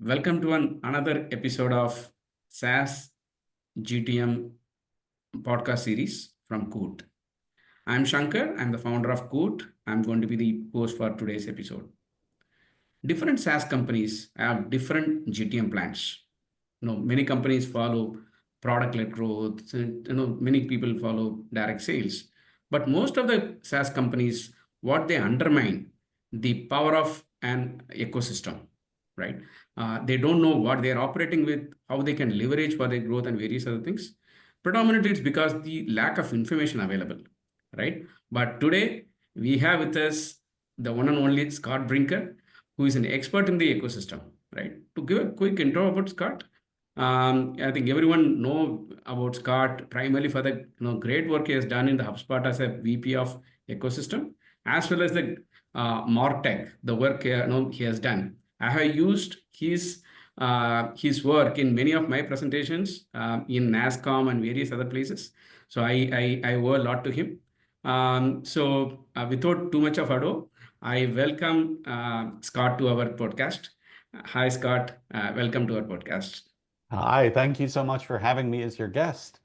Welcome to another episode of SaaS GTM podcast series from Coot. I'm Shankar. I'm the founder of Coot. I'm going to be the host for today's episode. Different SaaS companies have different GTM plans. Many companies follow product-led growth. And, many people follow direct sales. But most of the SaaS companies, what they undermine the power of an ecosystem, right? They don't know what they're operating with, how they can leverage for their growth and various other things. Predominantly, it's because the lack of information available, right? But today we have with us the one and only Scott Brinker, who is an expert in the ecosystem, right? To give a quick intro about Scott, I think everyone know about Scott primarily for the great work he has done in the Hubspot as a VP of ecosystem, as well as the Martech, the work he has done. I have used his work in many of my presentations in NASCOM and various other places. So I owe a lot to him. Without too much of ado, I welcome Scott to our podcast. Hi, Scott. Welcome to our podcast. Hi, thank you so much for having me as your guest.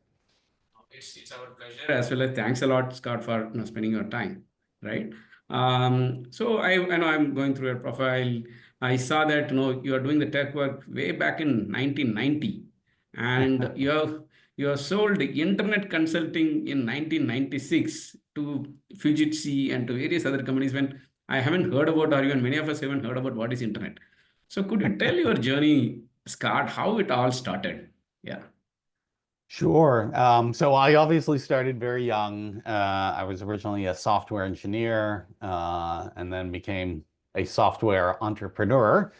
It's our pleasure as well as thanks a lot, Scott, for spending your time, right? So I know I'm going through your profile. I saw that you are doing the tech work way back in 1990, and you have sold internet consulting in 1996 to Fujitsu and to various other companies when I haven't heard about, or even many of us haven't heard about what is internet. So could you tell your journey, Scott, how it all started? Yeah. Sure. So I obviously started very young. I was originally a software engineer and then became a software entrepreneur,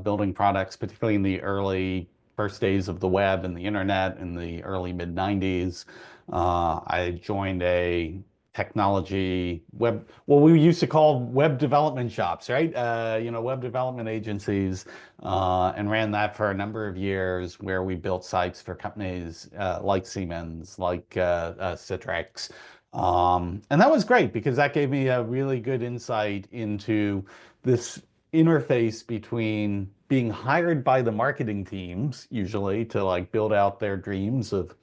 building products, particularly in the early first days of the web and the internet in the early mid 90s. I joined a technology what we used to call web development shops, right? Web development agencies, and ran that for a number of years where we built sites for companies like Siemens, like Citrix. And that was great because that gave me a really good insight into this interface between being hired by the marketing teams, usually to like build out their dreams of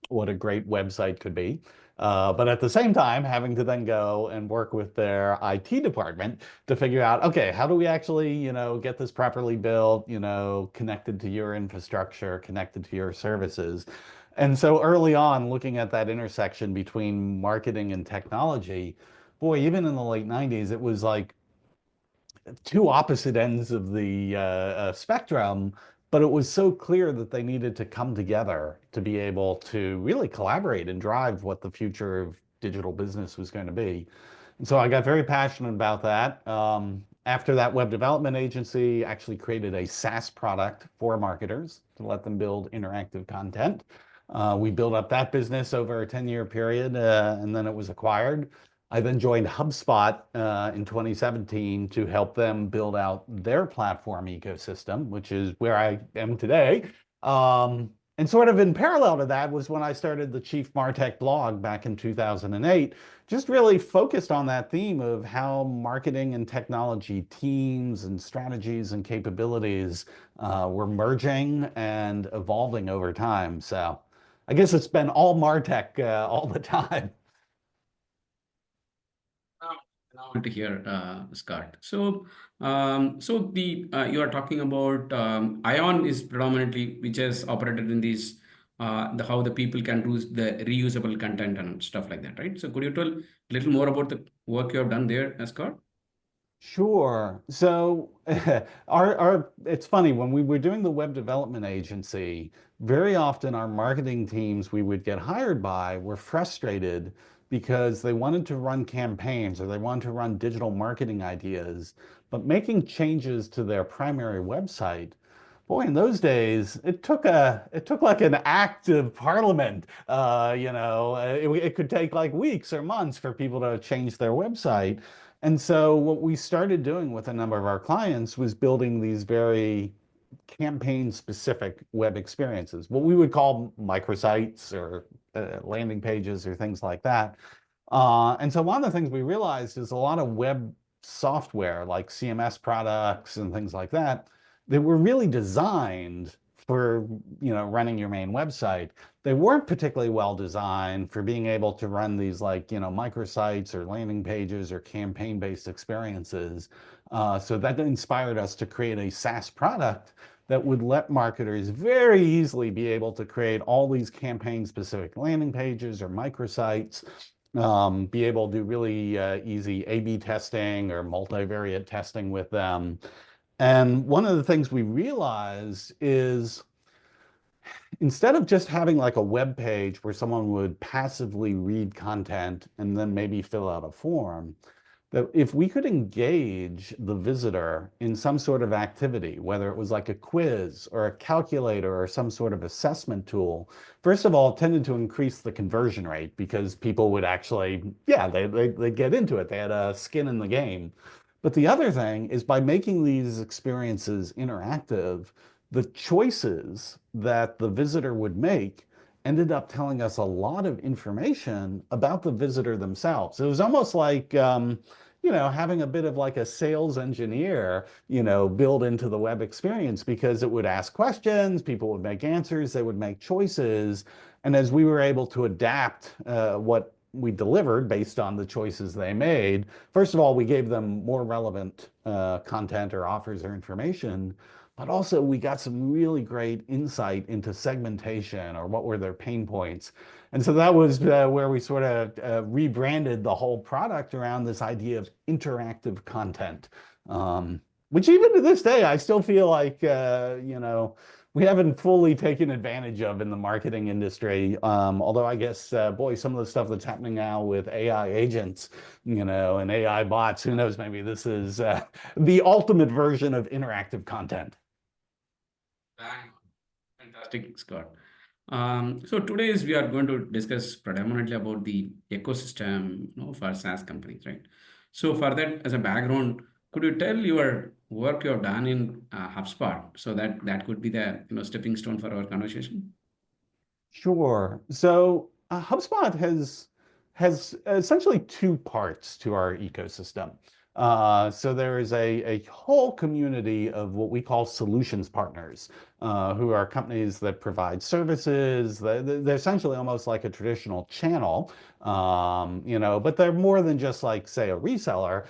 what a great website could be. But at the same time, having to then go and work with their IT department to figure out, okay, how do we actually, get this properly built, connected to your infrastructure, connected to your services. And so early on, looking at that intersection between marketing and technology, boy, even in the late 90s, it was like two opposite ends of the spectrum, but it was so clear that they needed to come together to be able to really collaborate and drive what the future of digital business was going to be. And so I got very passionate about that. After that web development agency actually created a SaaS product for marketers to let them build interactive content. We built up that business over a 10-year period, and then it was acquired. I then joined Hubspot in 2017 to help them build out their platform ecosystem, which is where I am today. And sort of in parallel to that was when I started the Chief Martech blog back in 2008, just really focused on that theme of how marketing and technology teams and strategies and capabilities were merging and evolving over time. So I guess it's been all Martech all the time. To hear, Scott. You are talking about Ion is predominantly which has operated in these how the people can use the reusable content and stuff like that, right? So could you tell a little more about the work you have done there, Scott? Sure. So our it's funny when we were doing the web development agency, very often our marketing teams we would get hired by were frustrated because they wanted to run campaigns or they wanted to run digital marketing ideas, but making changes to their primary website, boy, in those days, it took like an act of parliament. It could take like weeks or months for people to change their website. And so what we started doing with a number of our clients was building these very campaign-specific web experiences, what we would call microsites or landing pages or things like that. And so one of the things we realized is a lot of web software like CMS products and things like that, that were really designed for, running your main website. They weren't particularly well designed for being able to run these like, microsites or landing pages or campaign-based experiences. So that inspired us to create a SaaS product that would let marketers very easily be able to create all these campaign-specific landing pages or microsites, be able to do really easy A/B testing or multivariate testing with them. And one of the things we realized is instead of just having like a web page where someone would passively read content and then maybe fill out a form, that if we could engage the visitor in some sort of activity, whether it was like a quiz or a calculator or some sort of assessment tool, first of all, it tended to increase the conversion rate because people would actually, they get into it. They had a skin in the game. But the other thing is by making these experiences interactive, the choices that the visitor would make ended up telling us a lot of information about the visitor themselves. It was almost like, having a bit of like a sales engineer, build into the web experience because it would ask questions, people would make answers, they would make choices. And as we were able to adapt what we delivered based on the choices they made, first of all, we gave them more relevant content or offers or information. But also we got some really great insight into segmentation or what were their pain points. And so that was where we sort of rebranded the whole product around this idea of interactive content, which even to this day, I still feel like, we haven't fully taken advantage of in the marketing industry. Although I guess, boy, some of the stuff that's happening now with AI agents, and AI bots, who knows, maybe this is the ultimate version of interactive content. Fantastic, Scott. So today's we are going to discuss predominantly about the ecosystem, for SaaS companies, right? So for that, as a background, could you tell your work you have done in HubSpot so that could be the stepping stone for our conversation? Sure. So HubSpot has essentially two parts to our ecosystem. So there is a whole community of what we call solutions partners, who are companies that provide services. They're essentially almost like a traditional channel, but they're more than just like, say, a reseller.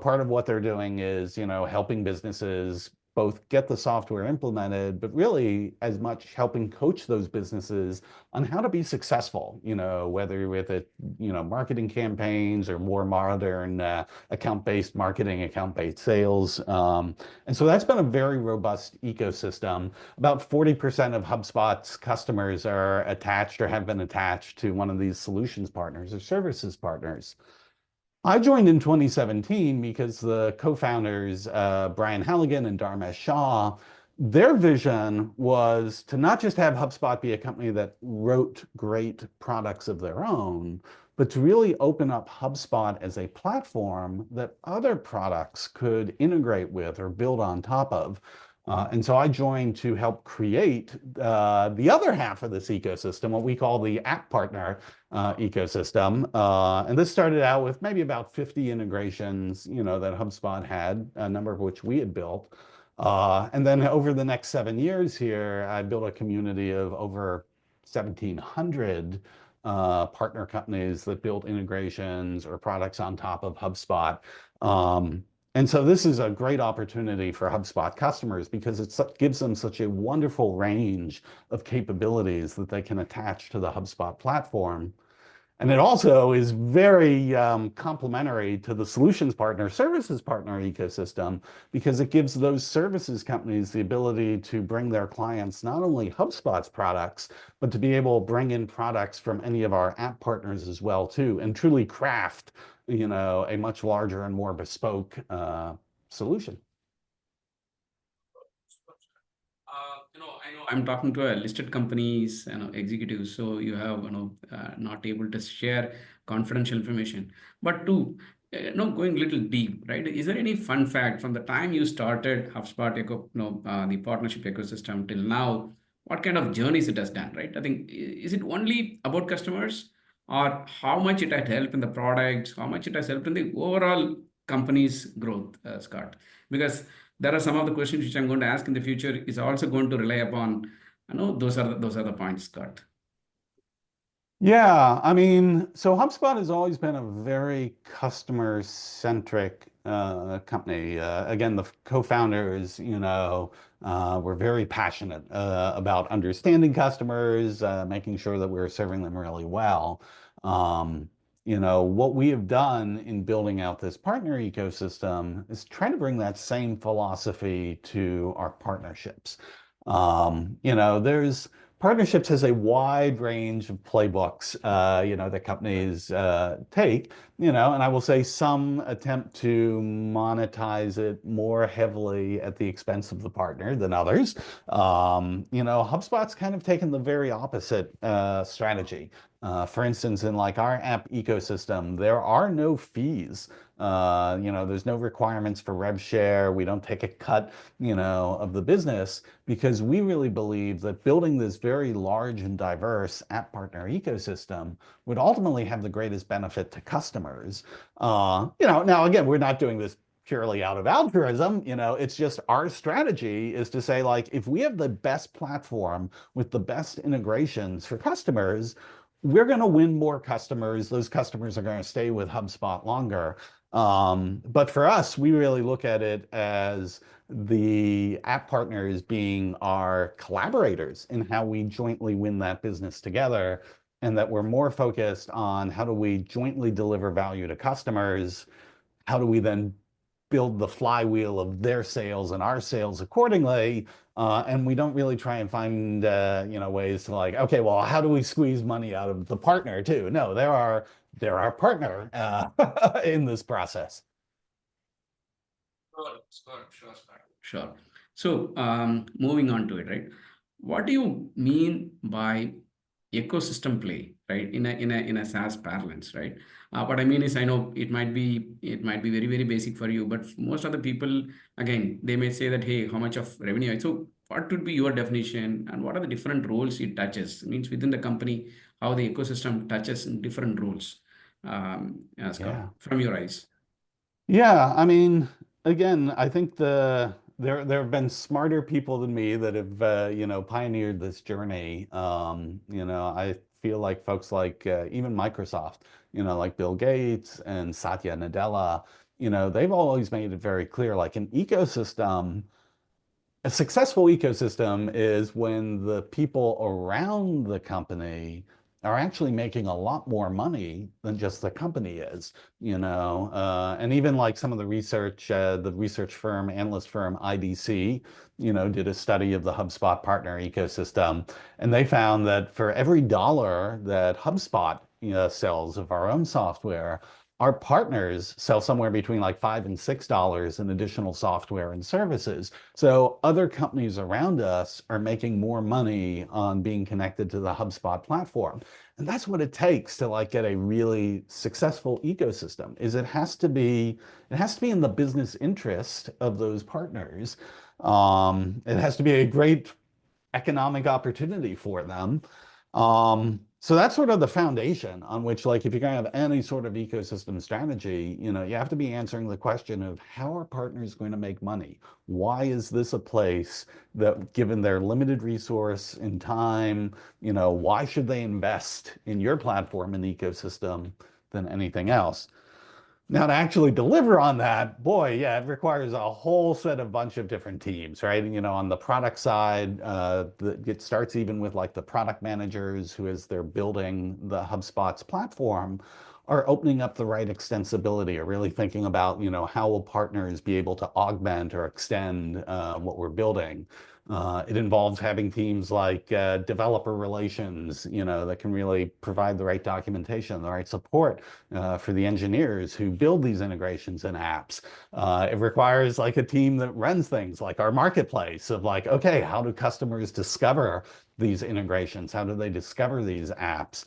Part of what they're doing is, helping businesses both get the software implemented, but really as much helping coach those businesses on how to be successful, whether with it, marketing campaigns or more modern account-based marketing, account-based sales. And so that's been a very robust ecosystem. About 40% of HubSpot's customers are attached or have been attached to one of these solutions partners or services partners. I joined in 2017 because the co-founders, Brian Halligan and Dharmesh Shah, their vision was to not just have HubSpot be a company that wrote great products of their own, but to really open up HubSpot as a platform that other products could integrate with or build on top of. And so I joined to help create the other half of this ecosystem, what we call the app partner ecosystem. And this started out with maybe about 50 integrations, that HubSpot had, a number of which we had built. And then over the next 7 years here, I built a community of over 1,700 partner companies that build integrations or products on top of HubSpot. And so this is a great opportunity for HubSpot customers because it gives them such a wonderful range of capabilities that they can attach to the HubSpot platform. And it also is very complementary to the solutions partner, services partner ecosystem, because it gives those services companies the ability to bring their clients not only HubSpot's products, but to be able to bring in products from any of our app partners as well too, and truly craft, a much larger and more bespoke solution. I know I'm talking to a listed companies, executives, so you have, not able to share confidential information. But to, going a little deep, right? Is there any fun fact from the time you started HubSpot, the partnership ecosystem till now? What kind of journeys it has done, right? I think is it only about customers, or how much it had helped in the products, how much it has helped in the overall company's growth, Scott? Because there are some of the questions which I'm going to ask in the future is also going to rely upon, those are the points, Scott. Yeah, I mean, so HubSpot has always been a very customer-centric company. Again, the co-founders, were very passionate about understanding customers, making sure that we were serving them really well. What we have done in building out this partner ecosystem is try to bring that same philosophy to our partnerships. There's Partnerships has a wide range of playbooks, that companies take, and I will say some attempt to monetize it more heavily at the expense of the partner than others. HubSpot's kind of taken the very opposite strategy. For instance, in like our app ecosystem, there are no fees. There's no requirements for rev share. We don't take a cut, of the business, because we really believe that building this very large and diverse app partner ecosystem would ultimately have the greatest benefit to customers. Now again, we're not doing this purely out of altruism. It's just our strategy is to say, like, if we have the best platform with the best integrations for customers, we're going to win more customers. Those customers are going to stay with HubSpot longer. But for us, we really look at it as the app partners being our collaborators in how we jointly win that business together, and that we're more focused on how do we jointly deliver value to customers, how do we then build the flywheel of their sales and our sales accordingly. And we don't really try and find, ways to like, okay, well, how do we squeeze money out of the partner too? No, they're our partner in this process. Sure. So, moving on to it, right? What do you mean by ecosystem play, right? In a SaaS parlance, right? What I mean is, I know it might be very, very basic for you, but most of the people, again, they may say that, hey, how much of revenue? So what would be your definition, and what are the different roles it touches? It means within the company, how the ecosystem touches in different roles. Scott, from your eyes. Yeah, I mean, again, I think there have been smarter people than me that have pioneered this journey. I feel like folks like even Microsoft, like Bill Gates and Satya Nadella, they've always made it very clear, like an ecosystem. A successful ecosystem is when the people around the company are actually making a lot more money than just the company is, and even like some of the research firm, analyst firm IDC, did a study of the HubSpot partner ecosystem, and they found that for every dollar that HubSpot, sells of our own software, our partners sell somewhere between like $5 and $6 in additional software and services. So other companies around us are making more money on being connected to the HubSpot platform. And that's what it takes to like get a really successful ecosystem, is it has to be in the business interest of those partners. It has to be a great economic opportunity for them. So that's sort of the foundation on which, like, if you're going to have any sort of ecosystem strategy, you have to be answering the question of how are partners going to make money? Why is this a place that, given their limited resource and time, why should they invest in your platform and ecosystem than anything else? Now, to actually deliver on that, boy, yeah, it requires a whole set of bunch of different teams, right? On the product side, it starts even with like the product managers who, as they're building the HubSpot's platform, are opening up the right extensibility, or really thinking about, how will partners be able to augment or extend what we're building. It involves having teams like developer relations, that can really provide the right documentation, the right support for the engineers who build these integrations and apps. It requires like a team that runs things like our marketplace of like, okay, how do customers discover these integrations? How do they discover these apps?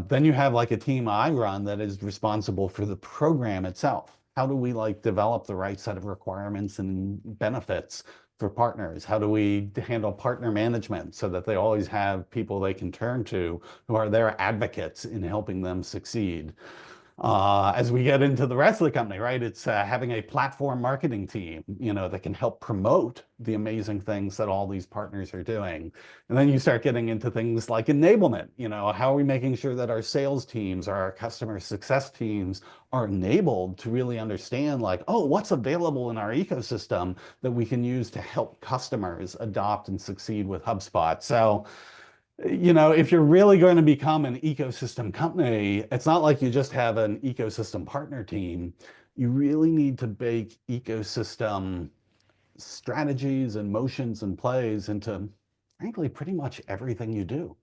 Then you have like a team I run that is responsible for the program itself. How do we like develop the right set of requirements and benefits for partners? How do we handle partner management so that they always have people they can turn to who are their advocates in helping them succeed? As we get into the rest of the company, right? It's having a platform marketing team, that can help promote the amazing things that all these partners are doing. And then you start getting into things like enablement. How are we making sure that our sales teams, our customer success teams are enabled to really understand like, oh, what's available in our ecosystem that we can use to help customers adopt and succeed with HubSpot. So, if you're really going to become an ecosystem company, it's not like you just have an ecosystem partner team. You really need to bake ecosystem strategies and motions and plays into, frankly, pretty much everything you do.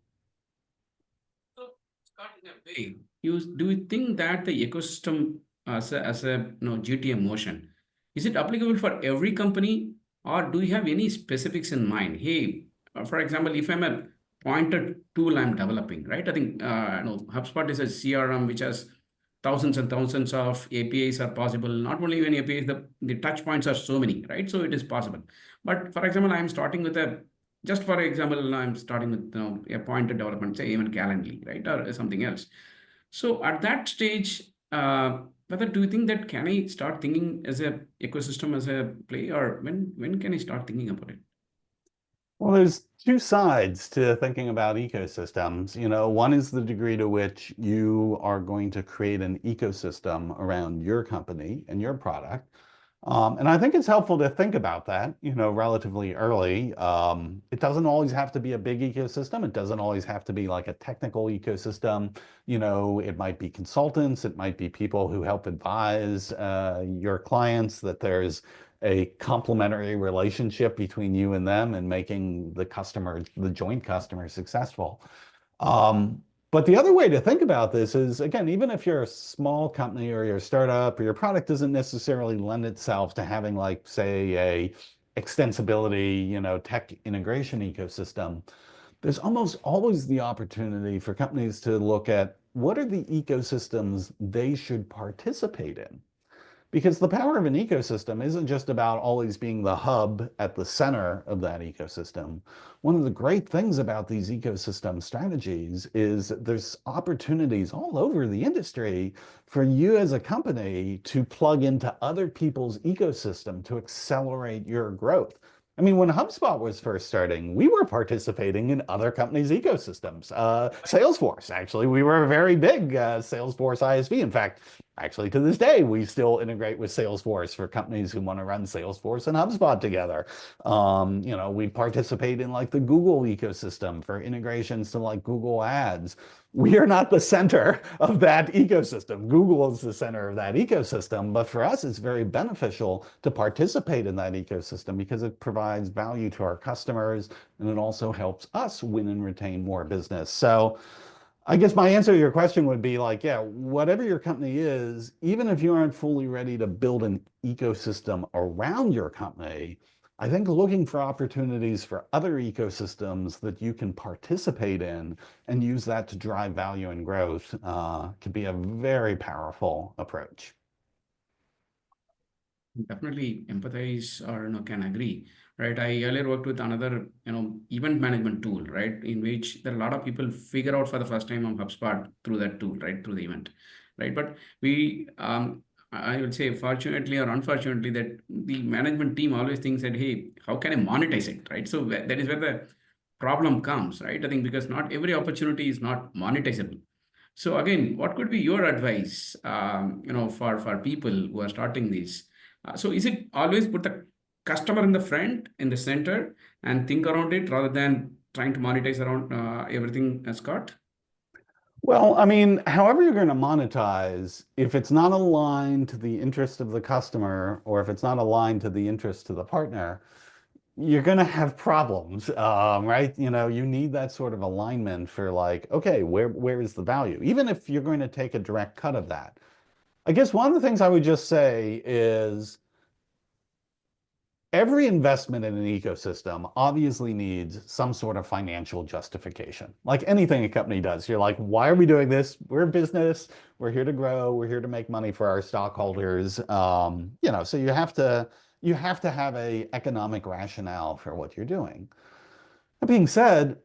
So, Scott, in a way, do you think that the ecosystem as a GTM motion is it applicable for every company, or do you have any specifics in mind? Hey, for example, if I'm a pointed tool I'm developing, right? I think HubSpot is a CRM which has thousands and thousands of APIs are possible. Not only even APIs, the touch points are so many, right? So it is possible. But for example, I'm starting with a just for example, I'm starting with a pointed development, say even Calendly, right, or something else. So at that stage, whether do you think that can I start thinking as a ecosystem as a play, or when can I start thinking about it? Well, there's two sides to thinking about ecosystems. One is the degree to which you are going to create an ecosystem around your company and your product. And I think it's helpful to think about that, relatively early. It doesn't always have to be a big ecosystem. It doesn't always have to be like a technical ecosystem. It might be consultants. It might be people who help advise your clients that there's a complementary relationship between you and them and making the joint customer successful. But the other way to think about this is, again, even if you're a small company or you're a startup or your product doesn't necessarily lend itself to having like, say, a extensibility, tech integration ecosystem, there's almost always the opportunity for companies to look at what are the ecosystems they should participate in. Because the power of an ecosystem isn't just about always being the hub at the center of that ecosystem. One of the great things about these ecosystem strategies is that there's opportunities all over the industry for you as a company to plug into other people's ecosystem to accelerate your growth. I mean, when HubSpot was first starting, we were participating in other companies' ecosystems. Salesforce, actually, we were a very big Salesforce ISV. In fact, actually, to this day, we still integrate with Salesforce for companies who want to run Salesforce and HubSpot together. We participate in like the Google ecosystem for integrations to like Google Ads. We are not the center of that ecosystem. Google is the center of that ecosystem, but for us, it's very beneficial to participate in that ecosystem because it provides value to our customers and it also helps us win and retain more business. So I guess my answer to your question would be like, yeah, whatever your company is, even if you aren't fully ready to build an ecosystem around your company, I think looking for opportunities for other ecosystems that you can participate in and use that to drive value and growth can be a very powerful approach. Definitely empathize or can agree, right? I earlier worked with another event management tool, right, in which there are a lot of people figure out for the first time on HubSpot through that tool, right, through the event, right? But we I would say fortunately or unfortunately that the management team always thinks that, hey, how can I monetize it, right? So that is where the problem comes, right? I think because not every opportunity is not monetizable. So again, what could be your advice, for people who are starting this? So is it always put the customer in the front, in the center, and think around it rather than trying to monetize around everything, Scott? Well, I mean, however you're going to monetize, if it's not aligned to the interest of the customer or if it's not aligned to the interest of the partner, you're going to have problems, right? You need that sort of alignment for like, okay, where is the value? Even if you're going to take a direct cut of that. I guess one of the things I would just say is every investment in an ecosystem obviously needs some sort of financial justification. Like anything a company does, you're like, why are we doing this? We're a business. We're here to grow. We're here to make money for our stockholders. So you have to have a economic rationale for what you're doing. That being said,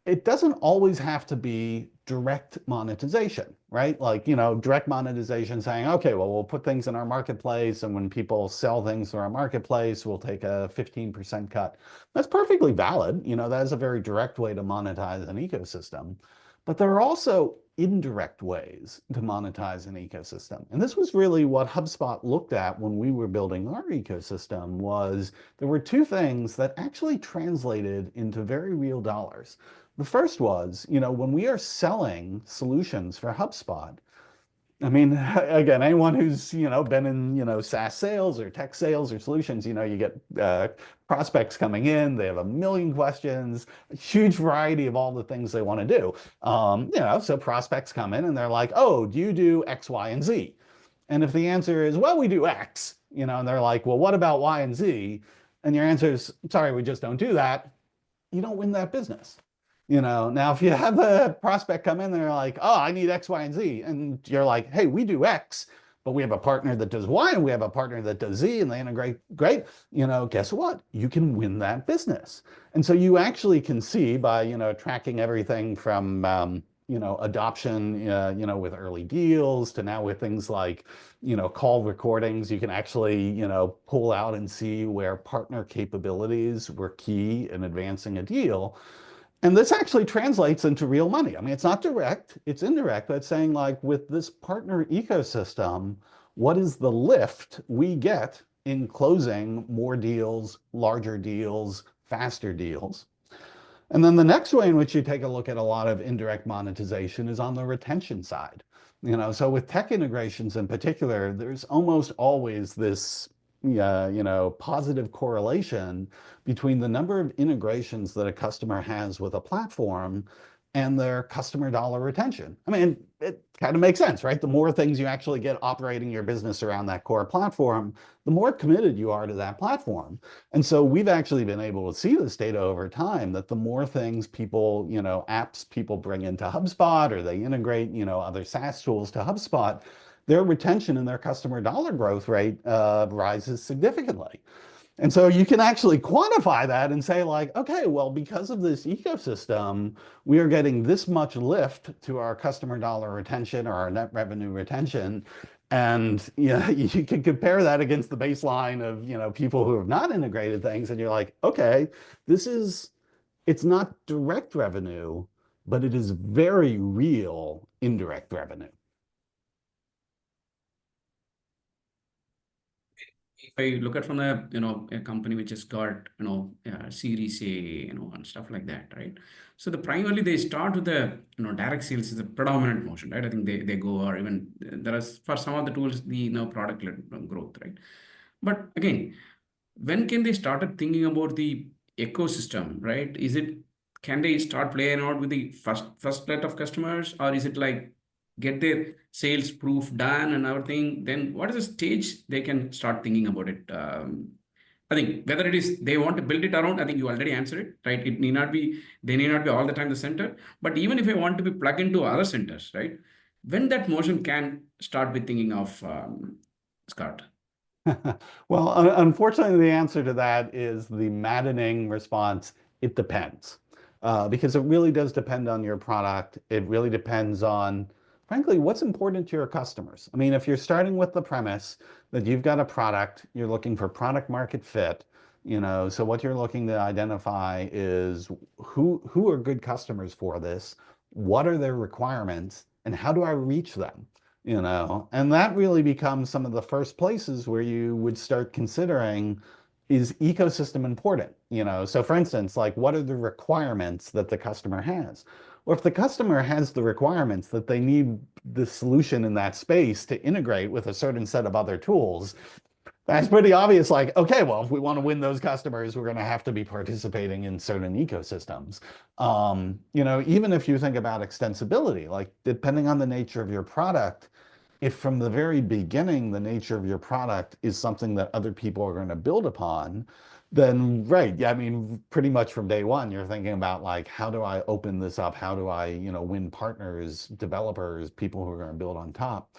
it doesn't always have to be direct monetization, right? Like, direct monetization saying, okay, well, we'll put things in our marketplace, and when people sell things through our marketplace, we'll take a 15% cut. That's perfectly valid. That is a very direct way to monetize an ecosystem. But there are also indirect ways to monetize an ecosystem. And this was really what HubSpot looked at when we were building our ecosystem. Was there were two things that actually translated into very real dollars. The first was, when we are selling solutions for HubSpot, I mean, again, anyone who's, been in, SaaS sales or tech sales or solutions, you get prospects coming in, they have a million questions, a huge variety of all the things they want to do. So prospects come in and they're like, oh, do you do X, Y, and Z? And if the answer is, well, we do X, and they're like, well, what about Y and Z? And your answer is, sorry, we just don't do that. You don't win that business. Now if you have a prospect come in, they're like, oh, I need X, Y, and Z. And you're like, hey, we do X, but we have a partner that does Y and we have a partner that does Z, and they integrate great. Guess what? You can win that business. And so you actually can see by, tracking everything from, adoption, with early deals to now with things like, call recordings, you can actually, pull out and see where partner capabilities were key in advancing a deal. And this actually translates into real money. I mean, it's not direct, it's indirect, but it's saying, like, with this partner ecosystem, what is the lift we get in closing more deals, larger deals, faster deals? And then the next way in which you take a look at a lot of indirect monetization is on the retention side. So with tech integrations in particular, there's almost always this positive correlation between the number of integrations that a customer has with a platform and their customer dollar retention. I mean, it kind of makes sense, right? The more things you actually get operating your business around that core platform, the more committed you are to that platform. And so we've actually been able to see this data over time, that the more things people, apps people bring into HubSpot, or they integrate, other SaaS tools to HubSpot, their retention and their customer dollar growth rate rises significantly. And so you can actually quantify that and say, like, okay, well, because of this ecosystem, we are getting this much lift to our customer dollar retention or our net revenue retention. And you can compare that against the baseline of, people who have not integrated things. And you're like, okay, it's not direct revenue, but it is very real indirect revenue. If I look at from a company which has got, Series A, and stuff like that, right? So primarily they start with the, direct sales is the predominant motion, right? I think they go, or even there is, for some of the tools, the, product-led growth, right? But again, when can they started thinking about the ecosystem, right? Can they start playing out with the first set of customers, or is it like get their sales proof done and everything? Then what is the stage they can start thinking about it? I think whether it is they want to build it around, I think you already answered it, right? They need not be all the time the center. But even if I want to be plugged into other centers, right? When that motion can start with thinking of Scott. Well, unfortunately, the answer to that is the maddening response. It depends, because it really does depend on your product. It really depends on, frankly, what's important to your customers. I mean, if you're starting with the premise that you've got a product, you're looking for product market fit, so what you're looking to identify is who are good customers for this, what are their requirements, and how do I reach them? And that really becomes some of the first places where you would start considering, is ecosystem important? So for instance, like, what are the requirements that the customer has? Or if the customer has the requirements that they need the solution in that space to integrate with a certain set of other tools, that's pretty obvious. Like, okay, well, if we want to win those customers, we're going to have to be participating in certain ecosystems. Even if you think about extensibility, like, depending on the nature of your product, if from the very beginning, the nature of your product is something that other people are going to build upon, then right. Yeah, I mean, pretty much from day one, you're thinking about, like, how do I open this up? How do I, win partners, developers, people who are going to build on top?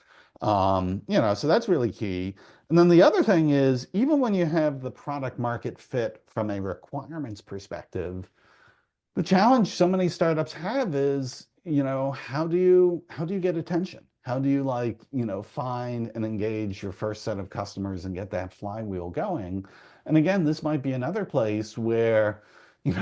So that's really key. And then the other thing is, even when you have the product market fit from a requirements perspective, The challenge so many startups have is, how do you get attention? How do you find and engage your first set of customers and get that flywheel going? And again, this might be another place where,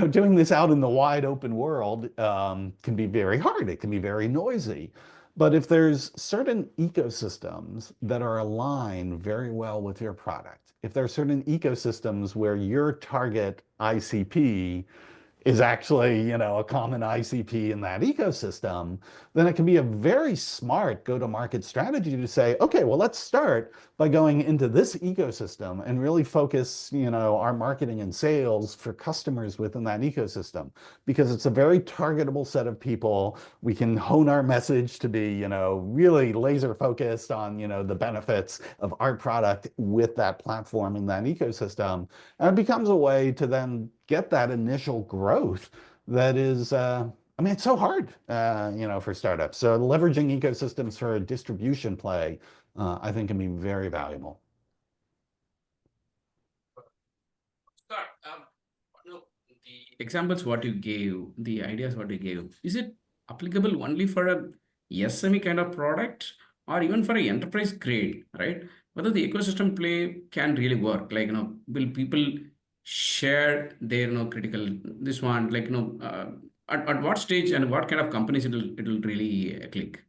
doing this out in the wide open world can be very hard. It can be very noisy. But if there's certain ecosystems that are aligned very well with your product, if there are certain ecosystems where your target ICP is actually, a common ICP in that ecosystem, then it can be a very smart go-to-market strategy to say, okay, well, let's start by going into this ecosystem and really focus, our marketing and sales for customers within that ecosystem, because it's a very targetable set of people. We can hone our message to be, really laser focused on, the benefits of our product with that platform in that ecosystem. And it becomes a way to then get that initial growth that is, it's so hard, for startups. So leveraging ecosystems for a distribution play, I think can be very valuable. Scott, no, the examples what you gave, the ideas what you gave, is it applicable only for a SME kind of product or even for a enterprise grade, right? Whether the ecosystem play can really work, like, will people share their, critical, this one, like, at what stage and what kind of companies it'll really click?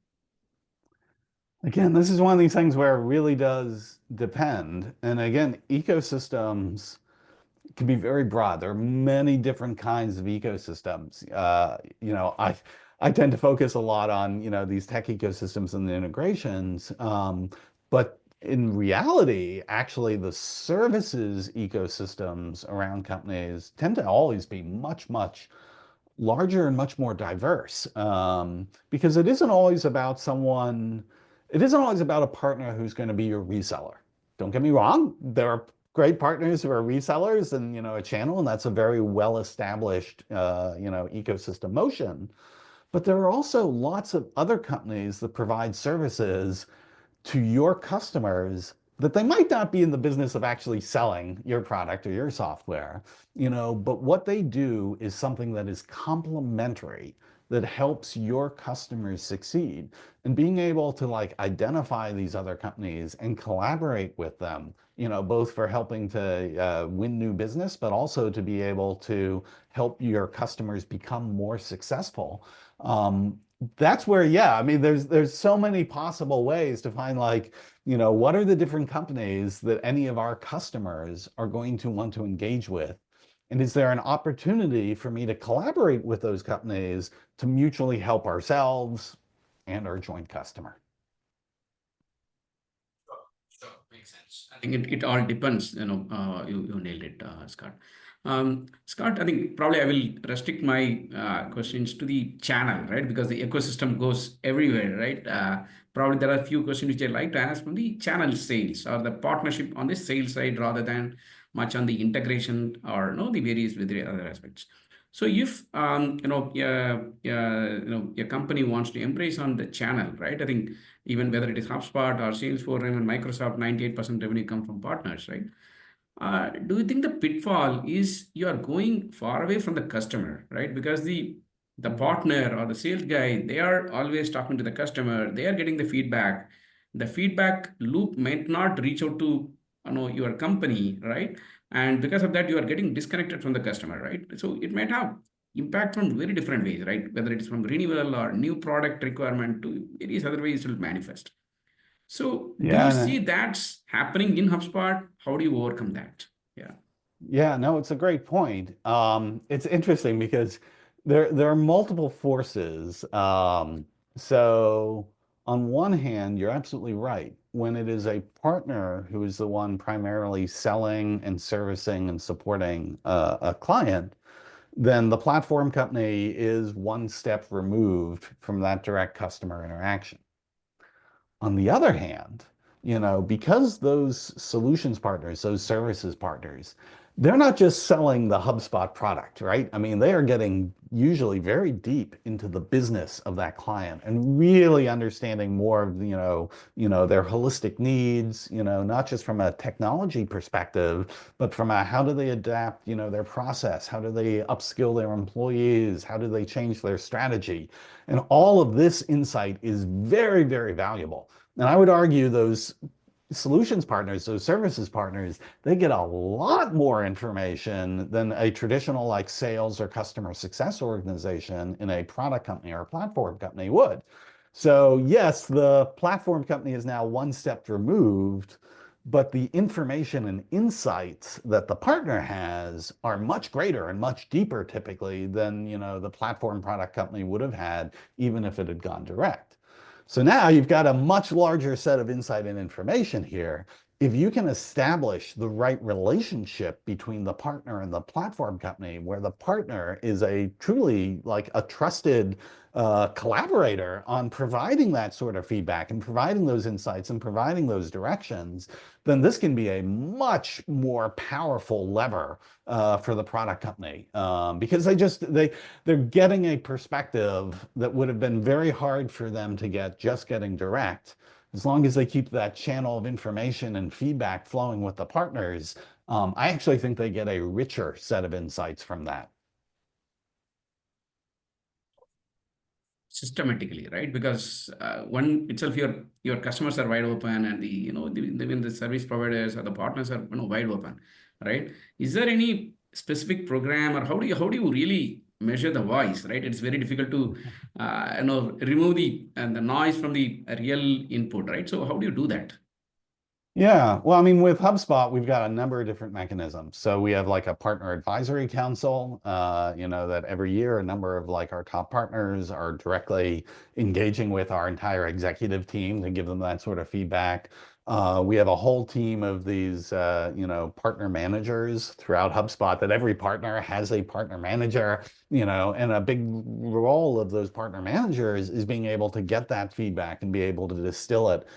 Again, this is one of these things where it really does depend. And again, ecosystems can be very broad. There are many different kinds of ecosystems. I tend to focus a lot on, these tech ecosystems and the integrations. But in reality, actually, the services ecosystems around companies tend to always be much, much larger and much more diverse, because it isn't always about a partner who's going to be your reseller. Don't get me wrong, there are great partners who are resellers and, a channel, and that's a very well-established, ecosystem motion. But there are also lots of other companies that provide services to your customers that they might not be in the business of actually selling your product or your software, but what they do is something that is complementary, that helps your customers succeed. And being able to identify these other companies and collaborate with them, both for helping to win new business, but also to be able to help your customers become more successful. That's where, yeah, there's so many possible ways to find what are the different companies that any of our customers are going to want to engage with? And is there an opportunity for me to collaborate with those companies to mutually help ourselves and our joint customer? Sure, makes sense. I think it all depends, you nailed it, Scott. Scott, I think probably I will restrict my questions to the channel, right? Because the ecosystem goes everywhere, right? Probably there are a few questions which I'd like to ask from the channel sales or the partnership on the sales side rather than much on the integration or the various with the other aspects. So if your company wants to embrace on the channel, right? I think even whether it is HubSpot or Salesforce or even Microsoft, 98% revenue come from partners, right? Do you think the pitfall is you are going far away from the customer, right? Because the partner or the sales guy, they are always talking to the customer, they are getting the feedback. The feedback loop might not reach out to your company, right? And because of that, you are getting disconnected from the customer, right? So it might have impact from very different ways, right? Whether it is from renewal or new product requirement to various other ways it will manifest. So do you Yeah. see that's happening in HubSpot? How do you overcome that? Yeah. Yeah, no, it's a great point. It's interesting because there are multiple forces. So on one hand, you're absolutely right. When it is a partner who is the one primarily selling and servicing and supporting a client, then the platform company is one step removed from that direct customer interaction. On the other hand, because those solutions partners, those services partners, they're not just selling the HubSpot product, right? I mean, they are getting usually very deep into the business of that client and really understanding more of, their holistic needs, not just from a technology perspective, but from a how do they adapt, their process? How do they upskill their employees? How do they change their strategy? And all of this insight is very, very valuable. And I would argue those solutions partners, those services partners, they get a lot more information than a traditional like sales or customer success organization in a product company or a platform company would. So yes, the platform company is now one step removed, but the information and insights that the partner has are much greater and much deeper typically than, the platform product company would have had, even if it had gone direct. So now you've got a much larger set of insight and information here. If you can establish the right relationship between the partner and the platform company, where the partner is a truly like a trusted collaborator on providing that sort of feedback and providing those insights and providing those directions, then this can be a much more powerful lever for the product company because they're getting a perspective that would have been very hard for them to get just getting direct. As long as they keep that channel of information and feedback flowing with the partners, I actually think they get a richer set of insights from that. Systematically, right? Because one itself, your customers are wide open, and even the service providers or the partners are wide open, right? Is there any specific program, or how do you really measure the voice, right? It's very difficult to remove the noise from the real input, right? So how do you do that? Yeah, well, I mean, with HubSpot, we've got a number of different mechanisms. So we have like a partner advisory council, that every year a number of like our top partners are directly engaging with our entire executive team to give them that sort of feedback. We have a whole team of these, partner managers throughout HubSpot that every partner has a partner manager, and a big role of those partner managers is being able to get that feedback and be able to distill it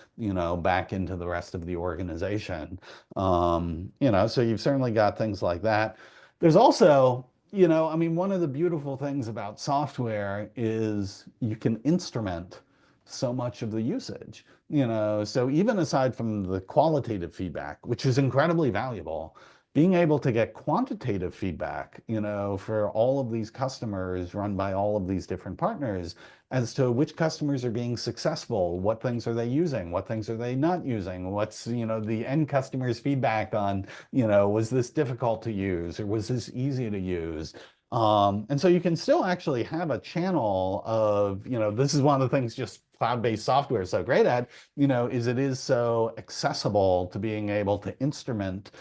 back into the rest of the organization. So you've certainly got things like that. There's also, I mean, one of the beautiful things about software is you can instrument so much of the usage, so even aside from the qualitative feedback, which is incredibly valuable, being able to get quantitative feedback, for all of these customers run by all of these different partners as to which customers are being successful, what things are they using, what things are they not using, what's, the end customer's feedback on, was this difficult to use or was this easy to use? And so you can still actually have a channel of, this is one of the things just cloud-based software is so great at, is it is so accessible to being able to instrument,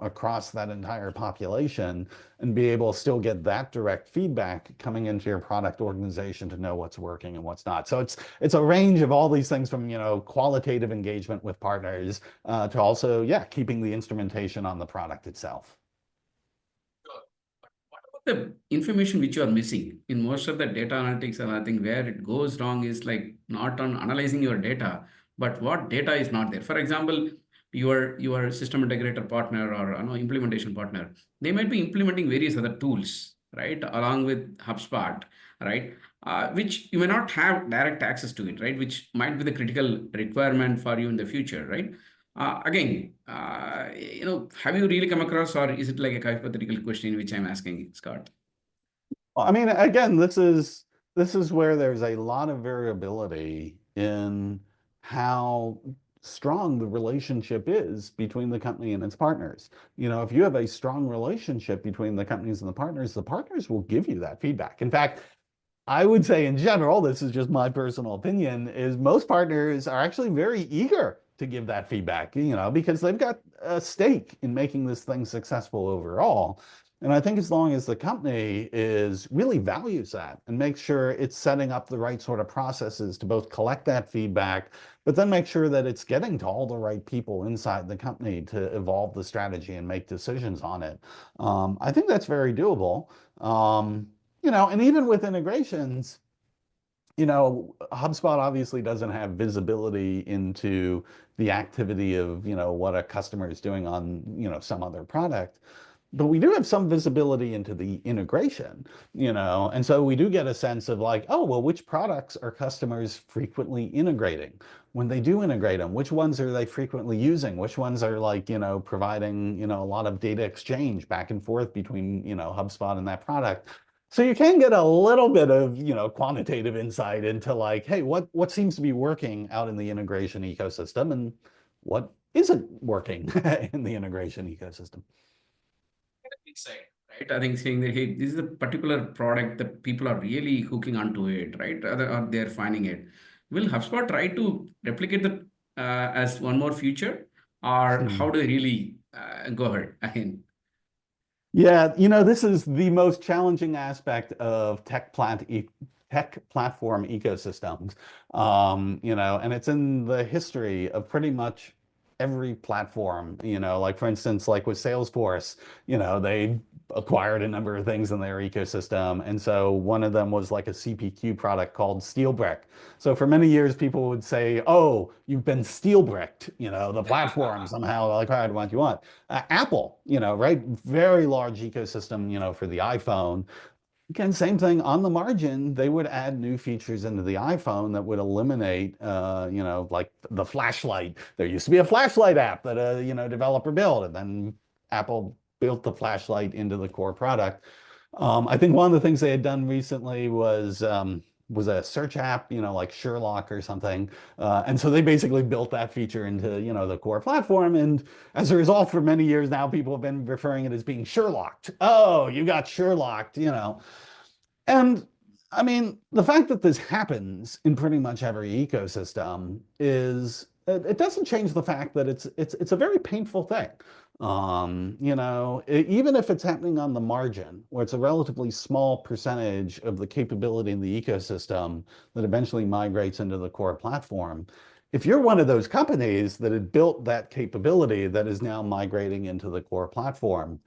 across that entire population and be able to still get that direct feedback coming into your product organization to know what's working and what's not. So it's a range of all these things from, qualitative engagement with partners to also, yeah, keeping the instrumentation on the product itself. The information which you are missing in most of the data analytics, and I think where it goes wrong is like not on analyzing your data, but what data is not there. For example, your system integrator partner or implementation partner, they might be implementing various other tools, right, along with HubSpot, right, which you may not have direct access to it, right, which might be the critical requirement for you in the future, right? Again, have you really come across, or is it like a hypothetical question which I'm asking, Scott? Well, I mean, again, this is where there's a lot of variability in how strong the relationship is between the company and its partners. If you have a strong relationship between the companies and the partners will give you that feedback. In fact, I would say in general, this is just my personal opinion, is most partners are actually very eager to give that feedback, because they've got a stake in making this thing successful overall. And I think as long as the company really values that and makes sure it's setting up the right sort of processes to both collect that feedback, but then make sure that it's getting to all the right people inside the company to evolve the strategy and make decisions on it. I think that's very doable. And even with integrations, HubSpot obviously doesn't have visibility into the activity of, what a customer is doing on, some other product. but we do have some visibility into the integration, and so we do get a sense of like, oh, well, which products are customers frequently integrating? When they do integrate them, which ones are they frequently using? Which ones are like, providing, a lot of data exchange back and forth between, HubSpot and that product. So you can get a little bit of, quantitative insight into like, hey, what seems to be working out in the integration ecosystem and what isn't working in the integration ecosystem. Side, right? I think saying that, hey, this is a particular product that people are really hooking onto it, right? Or they're finding it. Will HubSpot try to replicate the as one more feature, or how do they really go ahead? I mean, Yeah, this is the most challenging aspect of tech platform ecosystems. And it's in the history of pretty much every platform, like for instance, like with Salesforce, they acquired a number of things in their ecosystem. And so one of them was like a CPQ product called SteelBrick. So for many years, people would say, oh, you've been SteelBricked, the platform somehow, like, all right, what do you want? Apple, right? Very large ecosystem, for the iPhone. Again, same thing on the margin, they would add new features into the iPhone that would eliminate, like the flashlight. There used to be a flashlight app that a, developer built, and then Apple built the flashlight into the core product. I think one of the things they had done recently was a search app, like Sherlock or something. And so they basically built that feature into, the core platform. And as a result, for many years now, people have been referring it as being Sherlocked. Oh, you got Sherlocked. And I mean, the fact that this happens in pretty much every ecosystem is it doesn't change the fact that it's a very painful thing. Even if it's happening on the margin, where it's a relatively small percentage of the capability in the ecosystem that eventually migrates into the core platform, if you're one of those companies that had built that capability that is now migrating into the core platform,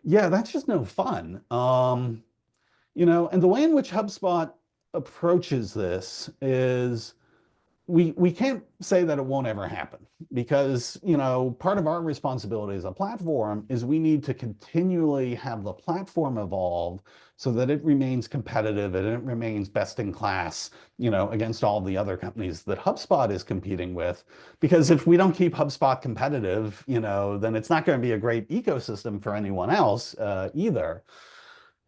yeah, that's just no fun. And the way in which HubSpot approaches this is we can't say that it won't ever happen because, part of our responsibility as a platform is we need to continually have the platform evolve so that it remains competitive and it remains best in class, against all the other companies that HubSpot is competing with. Because if we don't keep HubSpot competitive, then it's not going to be a great ecosystem for anyone else either.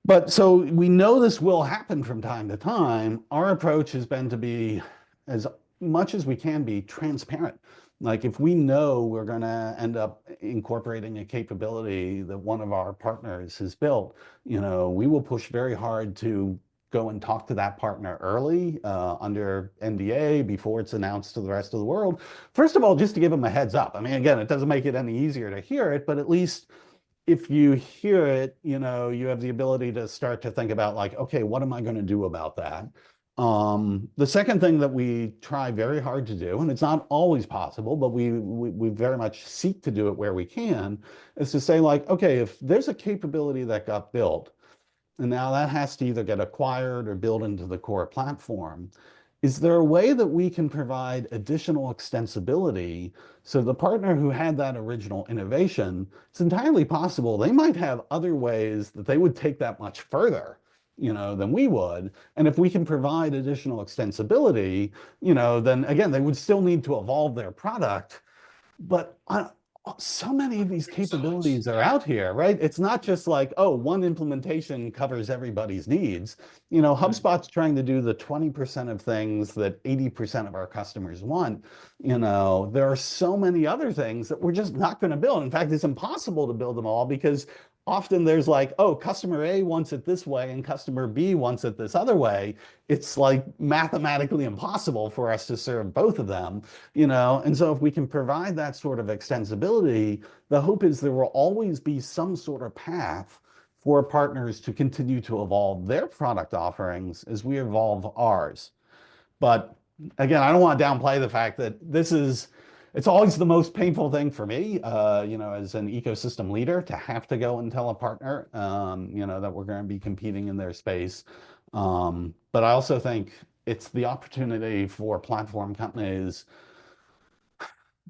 But so we know this will happen from time to time. Our approach has been to be as much as we can be transparent. Like if we know we're going to end up incorporating a capability that one of our partners has built, we will push very hard to go and talk to that partner early under NDA before it's announced to the rest of the world. First of all, just to give them a heads up. I mean, again, it doesn't make it any easier to hear it, but at least if you hear it, you have the ability to start to think about like, okay, what am I going to do about that? The second thing that we try very hard to do, and it's not always possible, but we very much seek to do it where we can, is to say like, okay, if there's a capability that got built, and now that has to either get acquired or built into the core platform, is there a way that we can provide additional extensibility so the partner who had that original innovation, it's entirely possible they might have other ways that they would take that much further, than we would. And if we can provide additional extensibility, then again, they would still need to evolve their product. But so many of these capabilities are out here, right? It's not just like, oh, one implementation covers everybody's needs. HubSpot's trying to do the 20% of things that 80% of our customers want. There are so many other things that we're just not going to build. In fact, it's impossible to build them all because often there's like, oh, customer A wants it this way and customer B wants it this other way. It's like mathematically impossible for us to serve both of them, And so if we can provide that sort of extensibility, the hope is there will always be some sort of path for partners to continue to evolve their product offerings as we evolve ours. But again, I don't want to downplay the fact that it's always the most painful thing for me, as an ecosystem leader to have to go and tell a partner, that we're going to be competing in their space. But I also think it's the opportunity for platform companies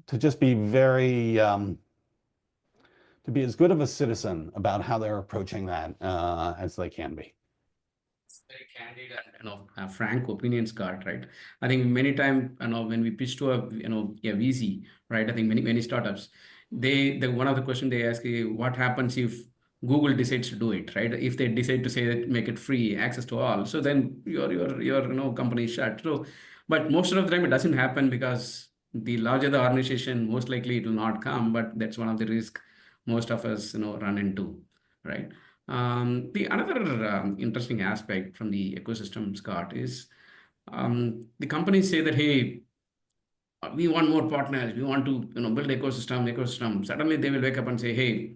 to just be very, to to be as good of a citizen about how they're approaching that as they can be. It's very candid and frank opinions card, right? I think many times when we pitch to a VC, right? I think many startups, the one of the question they ask is what happens if Google decides to do it, right? If they decide to say that make it free access to all, so then your company is shut. So, but most of the time it doesn't happen because the larger the organization, most likely it will not come. But that's one of the risk most of us run into, right? The another interesting aspect from the ecosystem, Scott, is the companies say that, hey, we want more partners. We want to build ecosystem. Suddenly they will wake up and say, hey,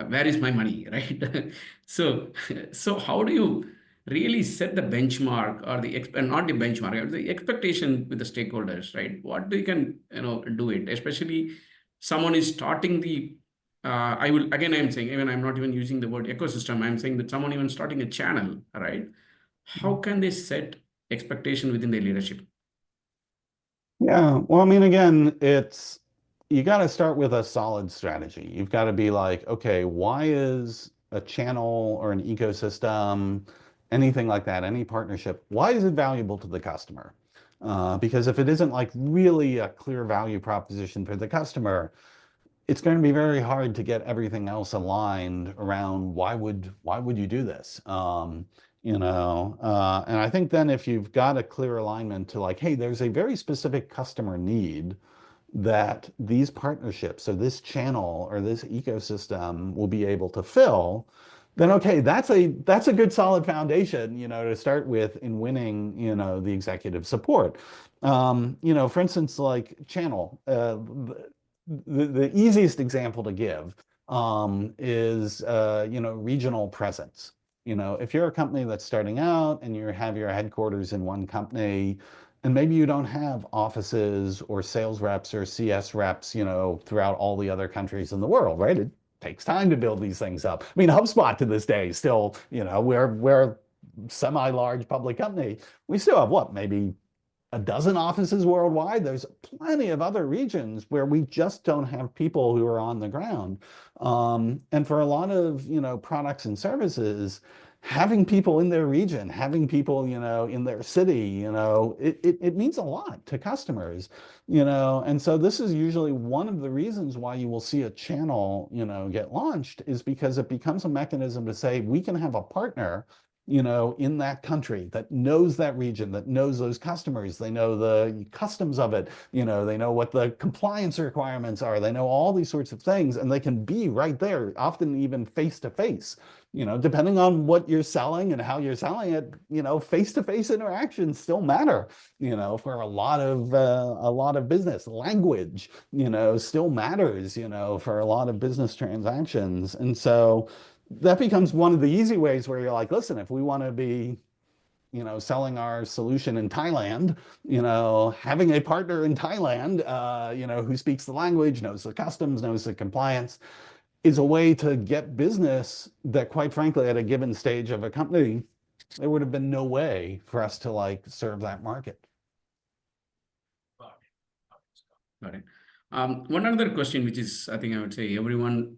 where is my money, right? So, so how do you really set the benchmark or not the benchmark, the expectation with the stakeholders, right? What do you can do it, especially someone is starting the I will again I'm saying even I'm not even using the word ecosystem. I'm saying that someone even starting a channel, right? How can they set expectation within their leadership? Yeah, well, I mean, again, you got to start with a solid strategy. You've got to be like, okay, why is a channel or an ecosystem, anything like that, any partnership, why is it valuable to the customer? Because if it isn't like really a clear value proposition for the customer, it's going to be very hard to get everything else aligned around why would you do this? And I think then if you've got a clear alignment to like, hey, there's a very specific customer need that these partnerships or this channel or this ecosystem will be able to fill, then okay, that's a good solid foundation, to start with in winning, the executive support. For instance, like channel, the easiest example to give is regional presence. If you're a company that's starting out and you have your headquarters in one company, and maybe you don't have offices or sales reps or CS reps, throughout all the other countries in the world, right? It takes time to build these things up. I mean, HubSpot to this day still, we're a semi-large public company. We still have what, maybe a dozen offices worldwide. There's plenty of other regions where we just don't have people who are on the ground. And for a lot of, products and services, having people in their region, having people, in their city, it means a lot to customers, and so this is usually one of the reasons why you will see a channel, get launched, is because it becomes a mechanism to say, we can have a partner in that country that knows that region, that knows those customers. They know the customs of it. They know what the compliance requirements are. They know all these sorts of things, and they can be right there, often even face to face. Depending on what you're selling and how you're selling it, face-to-face interactions still matter, for a lot of business. Language, still matters, for a lot of business transactions. And so that becomes one of the easy ways where you're like, listen, if we want to be, selling our solution in Thailand, having a partner in Thailand, who speaks the language, knows the customs, knows the compliance, is a way to get business that, quite frankly, at a given stage of a company, there would have been no way for us to like serve that market. Got it. One other question, which is, I think I would say everyone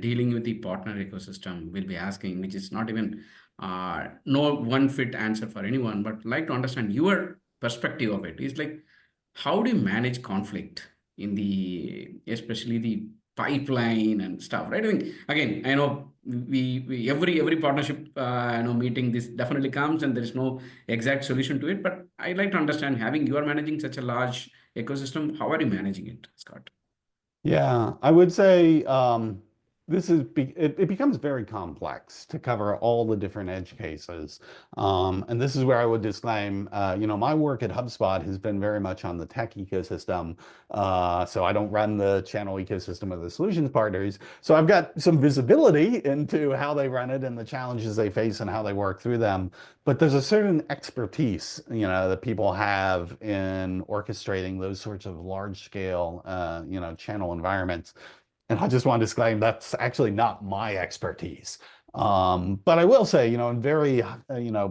dealing with the partner ecosystem will be asking, which is not even no one fit answer for anyone, but like to understand your perspective of it. Is like, how do you manage conflict in especially the pipeline and stuff, right? I think again, I know we every partnership meeting, this definitely comes and there is no exact solution to it, but I like to understand, having you are managing such a large ecosystem, how are you managing it, Scott? Yeah, I would say it becomes very complex to cover all the different edge cases. And this is where I would disclaim, my work at HubSpot has been very much on the tech ecosystem. So I don't run the channel ecosystem of the solutions partners. So I've got some visibility into how they run it and the challenges they face and how they work through them. But there's a certain expertise, that people have in orchestrating those sorts of large scale, channel environments. And I just want to disclaim that's actually not my expertise. But I will say, in very,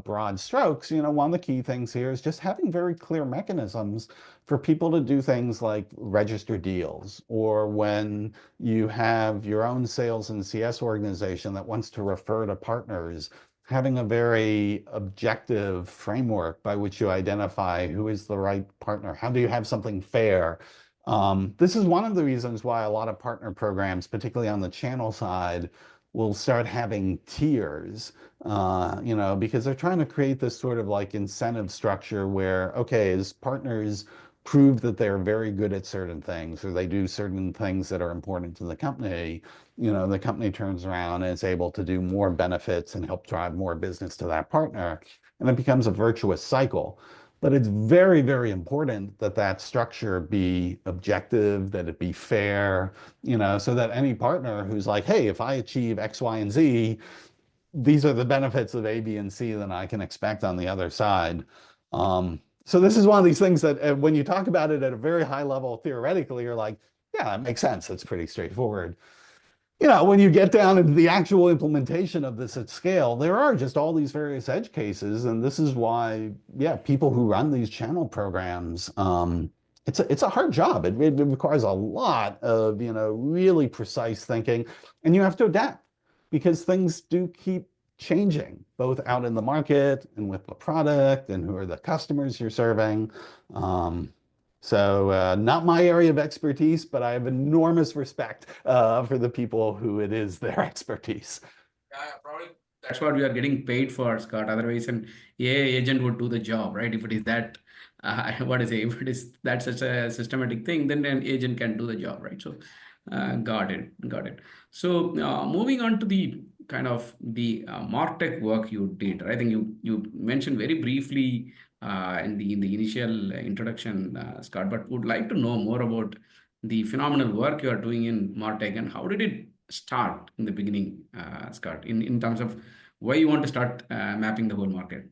broad strokes, one of the key things here is just having very clear mechanisms for people to do things like register deals, or when you have your own sales and CS organization that wants to refer to partners, having a very objective framework by which you identify who is the right partner. How do you have something fair? This is one of the reasons why a lot of partner programs, particularly on the channel side, will start having tiers, because they're trying to create this sort of like incentive structure where, okay, as partners prove that they're very good at certain things, or they do certain things that are important to the company, the company turns around and is able to do more benefits and help drive more business to that partner. And it becomes a virtuous cycle. But it's very, very important that that structure be objective, that it be fair, so that any partner who's like, hey, if I achieve X, Y, and Z, these are the benefits of A, B, and C that I can expect on the other side. So this is one of these things that when you talk about it at a very high level, theoretically, you're like, yeah, that makes sense. It's pretty straightforward. When you get down into the actual implementation of this at scale, there are just all these various edge cases. And this is why, yeah, people who run these channel programs, it's a hard job. It requires a lot of, really precise thinking, and you have to adapt because things do keep changing, both out in the market and with the product and who are the customers you're serving. So not my area of expertise, but I have enormous respect for the people who it is their expertise. Yeah, probably that's what we are getting paid for, Scott. Otherwise, an AI agent would do the job, right? If it is that, what is it? If it is that such a systematic thing, then an agent can do the job, right? So, got it, got it. So, moving on to the kind of the Martech work you did, right? I think you mentioned very briefly in the initial introduction, Scott, but would like to know more about the phenomenal work you are doing in Martech and how did it start in the beginning, Scott, in terms of why you want to start mapping the whole market?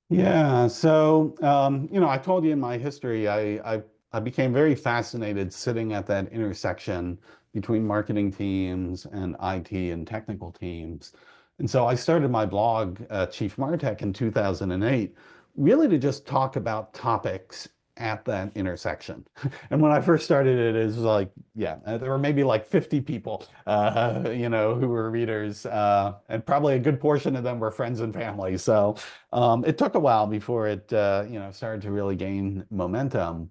Yeah, so I told you in my history, I became very fascinated sitting at that intersection between marketing teams and IT and technical teams. And so I started my blog, Chief Martech, in 2008, really to just talk about topics at that intersection. And when I first started it, it was like, yeah, there were maybe like 50 people, who were readers, and probably a good portion of them were friends and family. So it took a while before it, started to really gain momentum.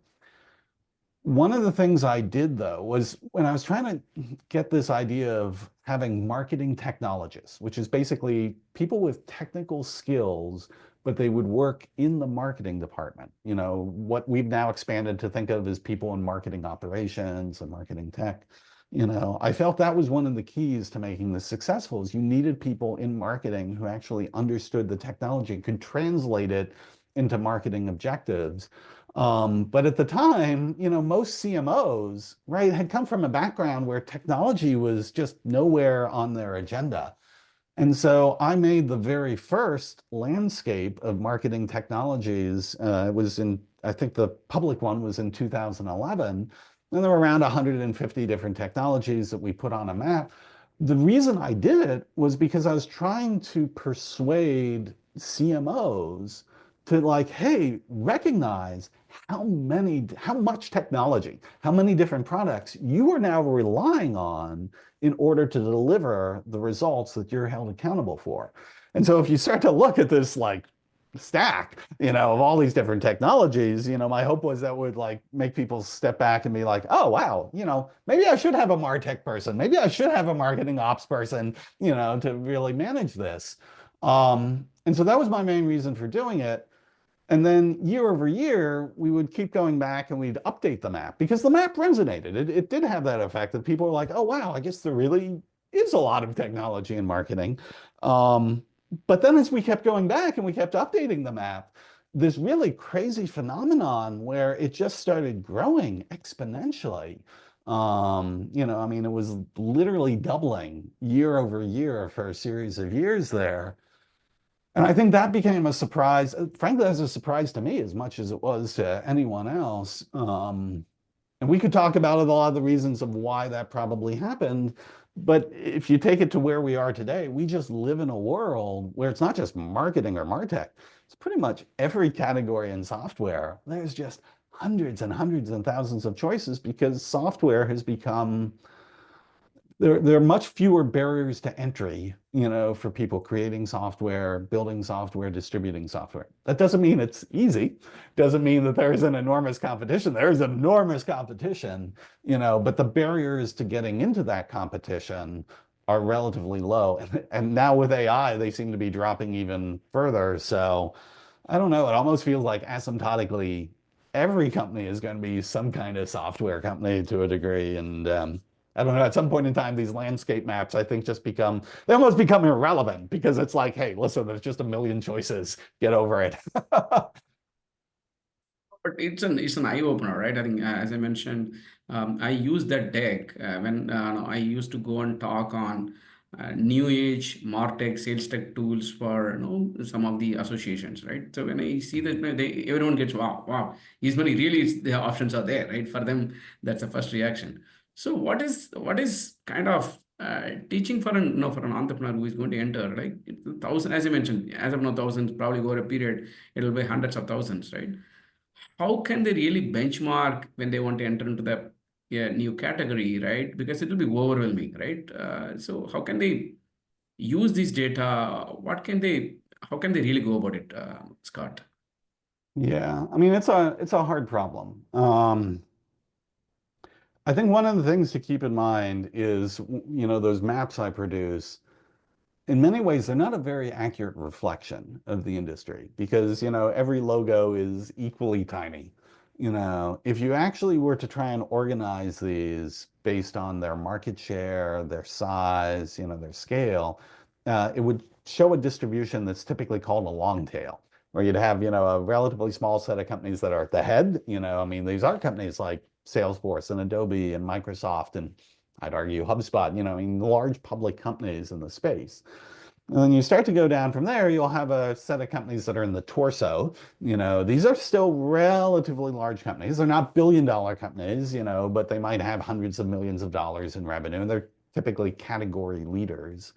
One of the things I did, though, was when I was trying to get this idea of having marketing technologists, which is basically people with technical skills, but they would work in the marketing department. What we've now expanded to think of as people in marketing operations and marketing tech. I felt that was one of the keys to making this successful is you needed people in marketing who actually understood the technology and could translate it into marketing objectives. But at the time, most CMOs, right, had come from a background where technology was just nowhere on their agenda. And so I made the very first landscape of marketing technologies. I think the public one was in 2011. And there were around 150 different technologies that we put on a map. The reason I did it was because I was trying to persuade CMOs to like, hey, recognize how much technology, how many different products you are now relying on in order to deliver the results that you're held accountable for. And so if you start to look at this like stack, of all these different technologies, my hope was that would like make people step back and be like, oh, wow, maybe I should have a MarTech person. Maybe I should have a marketing ops person, to really manage this. And so that was my main reason for doing it. And then year over year, we would keep going back and we'd update the map because the map resonated. It did have that effect that people were like, oh, wow, I guess there really is a lot of technology in marketing. But then as we kept going back and we kept updating the map, this really crazy phenomenon where it just started growing exponentially. It was literally doubling year over year for a series of years there. And I think that became a surprise, frankly, as a surprise to me as much as it was to anyone else. And we could talk about it, a lot of the reasons of why that probably happened. But if you take it to where we are today, we just live in a world where it's not just marketing or Martech. It's pretty much every category in software. There's just hundreds and thousands of choices because software has become there are much fewer barriers to entry, for people creating software, building software, distributing software. That doesn't mean it's easy. Doesn't mean that there is an enormous competition. There is enormous competition, but the barriers to getting into that competition are relatively low. And now with AI, they seem to be dropping even further. So I don't know. It almost feels like asymptotically every company is going to be some kind of software company to a degree. And I don't know, at some point in time, these landscape maps, I think, they almost become irrelevant because it's like, hey, listen, there's just a million choices. Get over it. But it's an eye opener, right? I think, as I mentioned, I use that deck when I used to go and talk on new age Martech sales tech tools for some of the associations, right? So when I see that, everyone gets wow, these many really the options are there, right? For them, that's the first reaction. So what is kind of teaching for an entrepreneur who is going to enter, like thousand, as I mentioned, as of now, thousands, probably over a period, it'll be hundreds of thousands, right? How can they really benchmark when they want to enter into the, yeah, new category, right? Because it will be overwhelming, right? So how can they use this data? How can they really go about it, Scott? Yeah, I mean, it's a hard problem. I think one of the things to keep in mind is, those maps I produce, in many ways, they're not a very accurate reflection of the industry because, every logo is equally tiny. If you actually were to try and organize these based on their market share, their size, their scale, it would show a distribution that's typically called a long tail, where you'd have, a relatively small set of companies that are at the head. I mean, these are companies like Salesforce and Adobe and Microsoft and I'd argue HubSpot, I mean, large public companies in the space. And then you start to go down from there, you'll have a set of companies that are in the torso. These are still relatively large companies. They're not billion-dollar companies, but they might have hundreds of millions of dollars in revenue, and they're typically category leaders.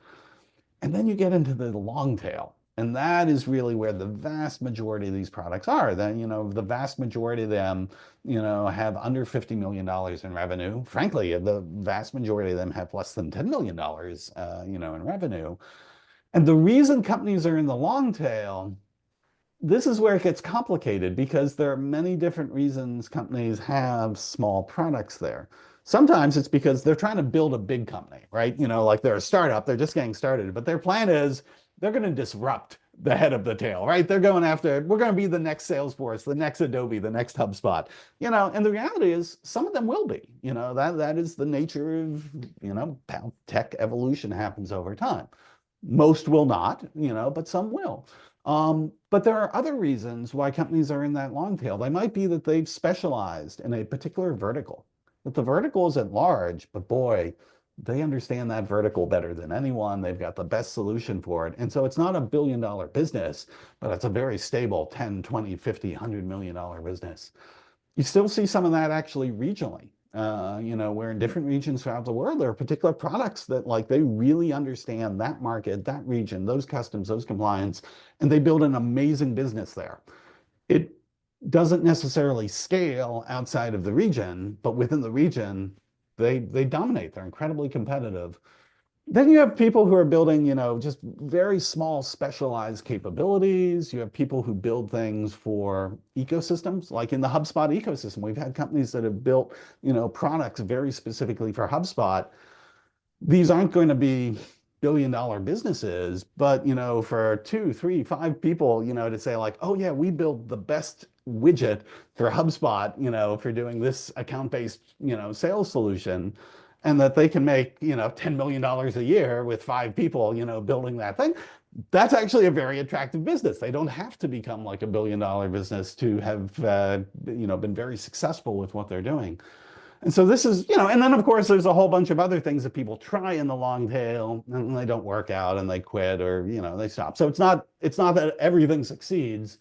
And then you get into the long tail. And that is really where the vast majority of these products are. Then, the vast majority of them, have under $50 million in revenue. Frankly, the vast majority of them have less than $10 million, in revenue. And the reason companies are in the long tail, this is where it gets complicated because there are many different reasons companies have small products there. Sometimes it's because they're trying to build a big company, right? Like they're a startup, they're just getting started, but their plan is they're going to disrupt the head of the tail, right? They're going after, we're going to be the next Salesforce, the next Adobe, the next HubSpot, and the reality is some of them will be, that is the nature of, how tech evolution happens over time. Most will not, but some will. But there are other reasons why companies are in that long tail. They might be that they've specialized in a particular vertical, that the vertical is at large, but boy, they understand that vertical better than anyone. They've got the best solution for it. And so it's not a billion-dollar business, but it's a very stable 10, 20, 50, $100 million business. You still see some of that actually regionally. Where in different regions throughout the world, there are particular products that like they really understand that market, that region, those customs, those compliance, and they build an amazing business there. It doesn't necessarily scale outside of the region, but within the region, they dominate. They're incredibly competitive. Then you have people who are building, just very small specialized capabilities. You have people who build things for ecosystems, like in the HubSpot ecosystem. We've had companies that have built, products very specifically for HubSpot. These aren't going to be billion-dollar businesses, but, for 2, 3, 5 people, to say like, oh yeah, we build the best widget for HubSpot, for doing this account-based, sales solution, and that they can make, $10 million a year with 5 people, building that thing. That's actually a very attractive business. They don't have to become like a billion-dollar business to have, been very successful with what they're doing. And so this is, and then of course there's a whole bunch of other things that people try in the long tail and they don't work out and they quit or, they stop. So it's not that everything succeeds,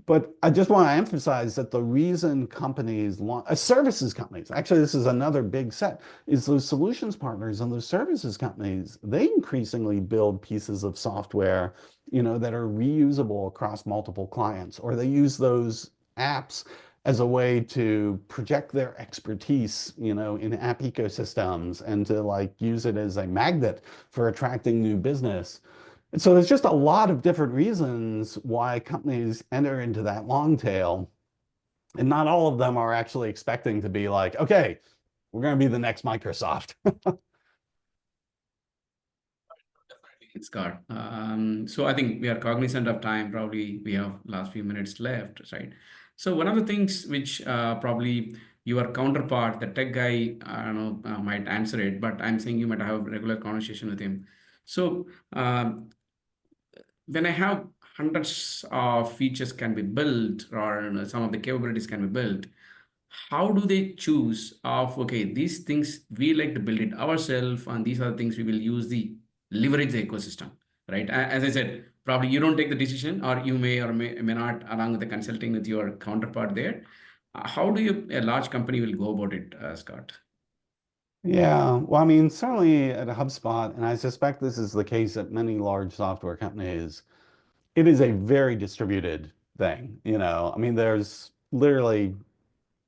But I just want to emphasize that the reason companies launch services companies, actually, this is another big set, is those solutions partners and those services companies, they increasingly build pieces of software, that are reusable across multiple clients, or they use those apps as a way to project their expertise, in app ecosystems and to like use it as a magnet for attracting new business. And so there's just a lot of different reasons why companies enter into that long tail. And not all of them are actually expecting to be like, okay, we're going to be the next Microsoft. Scott. So I think we are cognizant of time. Probably we have last few minutes left, right? So one of the things which probably your counterpart, the tech guy, I don't know, might answer it, but I'm saying you might have a regular conversation with him. So when I have hundreds of features can be built, or some of the capabilities can be built, how do they choose of, okay, these things we like to build it ourselves, and these are the things we will use the leverage the ecosystem, right? As I said, probably you don't take the decision, or you may or may not, along with the consulting with your counterpart there. How do you a large company will go about it, Scott? Yeah, well, I mean, certainly at HubSpot, and I suspect this is the case at many large software companies, it is a very distributed thing. I mean, there's literally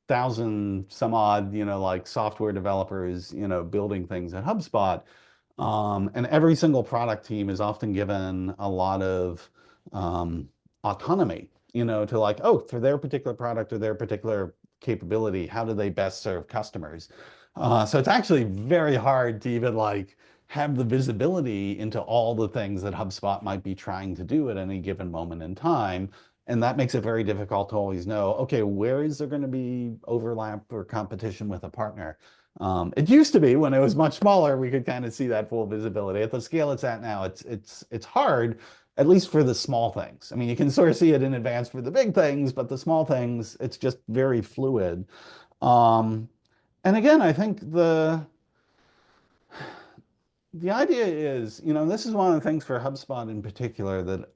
thousand some odd, like software developers, building things at HubSpot. And every single product team is often given a lot of autonomy, to like, oh, for their particular product or their particular capability, how do they best serve customers? So it's actually very hard to even like have the visibility into all the things that HubSpot might be trying to do at any given moment in time. And that makes it very difficult to always know, okay, where is there going to be overlap or competition with a partner? It used to be when it was much smaller, we could kind of see that full visibility. At the scale it's at now, it's hard, at least for the small things. I mean, you can sort of see it in advance for the big things, but the small things, it's just very fluid. Um, and again, I think the idea is, this is one of the things for HubSpot in particular that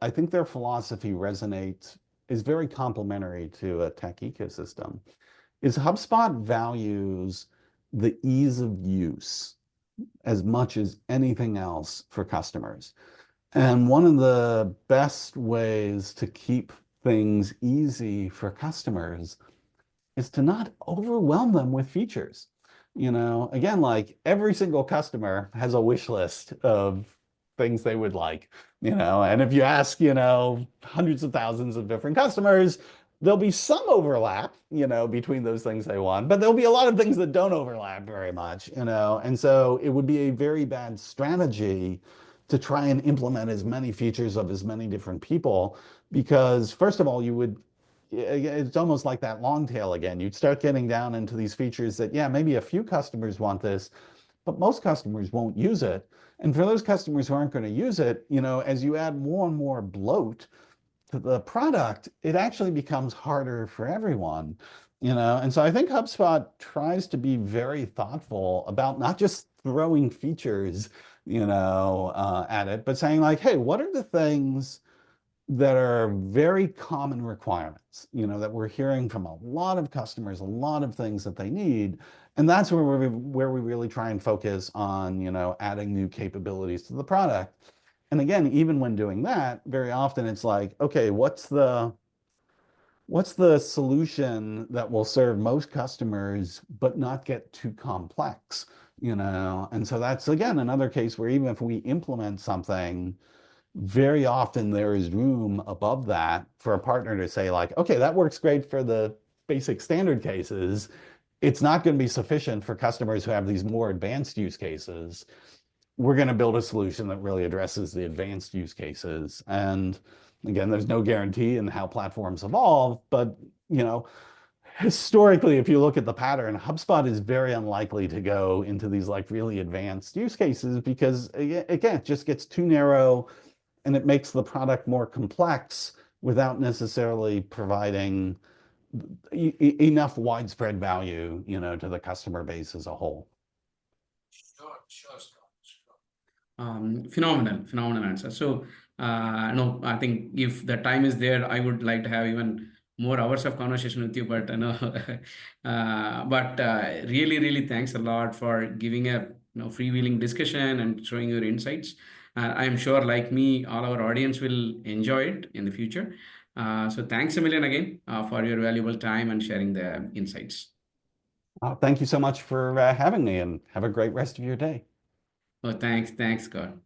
I think their philosophy resonates, is very complementary to a tech ecosystem, is HubSpot values the ease of use as much as anything else for customers. And one of the best ways to keep things easy for customers is to not overwhelm them with features. Again, like every single customer has a wish list of things they would like, and if you ask, hundreds of thousands of different customers, there'll be some overlap, between those things they want, but there'll be a lot of things that don't overlap very much, and so it would be a very bad strategy to try and implement as many features of as many different people, because first of all, it's almost like that long tail again. You'd start getting down into these features that, yeah, maybe a few customers want this, but most customers won't use it. And for those customers who aren't going to use it, as you add more and more bloat to the product, it actually becomes harder for everyone. And so I think HubSpot tries to be very thoughtful about not just throwing features, at it, but saying like, hey, what are the things that are very common requirements, that we're hearing from a lot of customers, a lot of things that they need. And that's where we really try and focus on, adding new capabilities to the product. And again, even when doing that, very often it's like, okay, what's the solution that will serve most customers but not get too complex, And so that's again another case where even if we implement something, very often there is room above that for a partner to say like, okay, that works great for the basic standard cases. It's not going to be sufficient for customers who have these more advanced use cases. We're going to build a solution that really addresses the advanced use cases. And again, there's no guarantee in how platforms evolve, but historically, if you look at the pattern, HubSpot is very unlikely to go into these like really advanced use cases because again, it just gets too narrow and it makes the product more complex without necessarily providing enough widespread value, to the customer base as a whole. Sure, sure, Scott. Phenomenal answer. So No, I think if the time is there, I would like to have even more hours of conversation with you. But really, really thanks a lot for giving a freewheeling discussion and showing your insights. I am sure, like me, all our audience will enjoy it in the future. So thanks a million again for your valuable time and sharing the insights. Thank you so much for having me, and have a great rest of your day. Oh, thanks, Scott.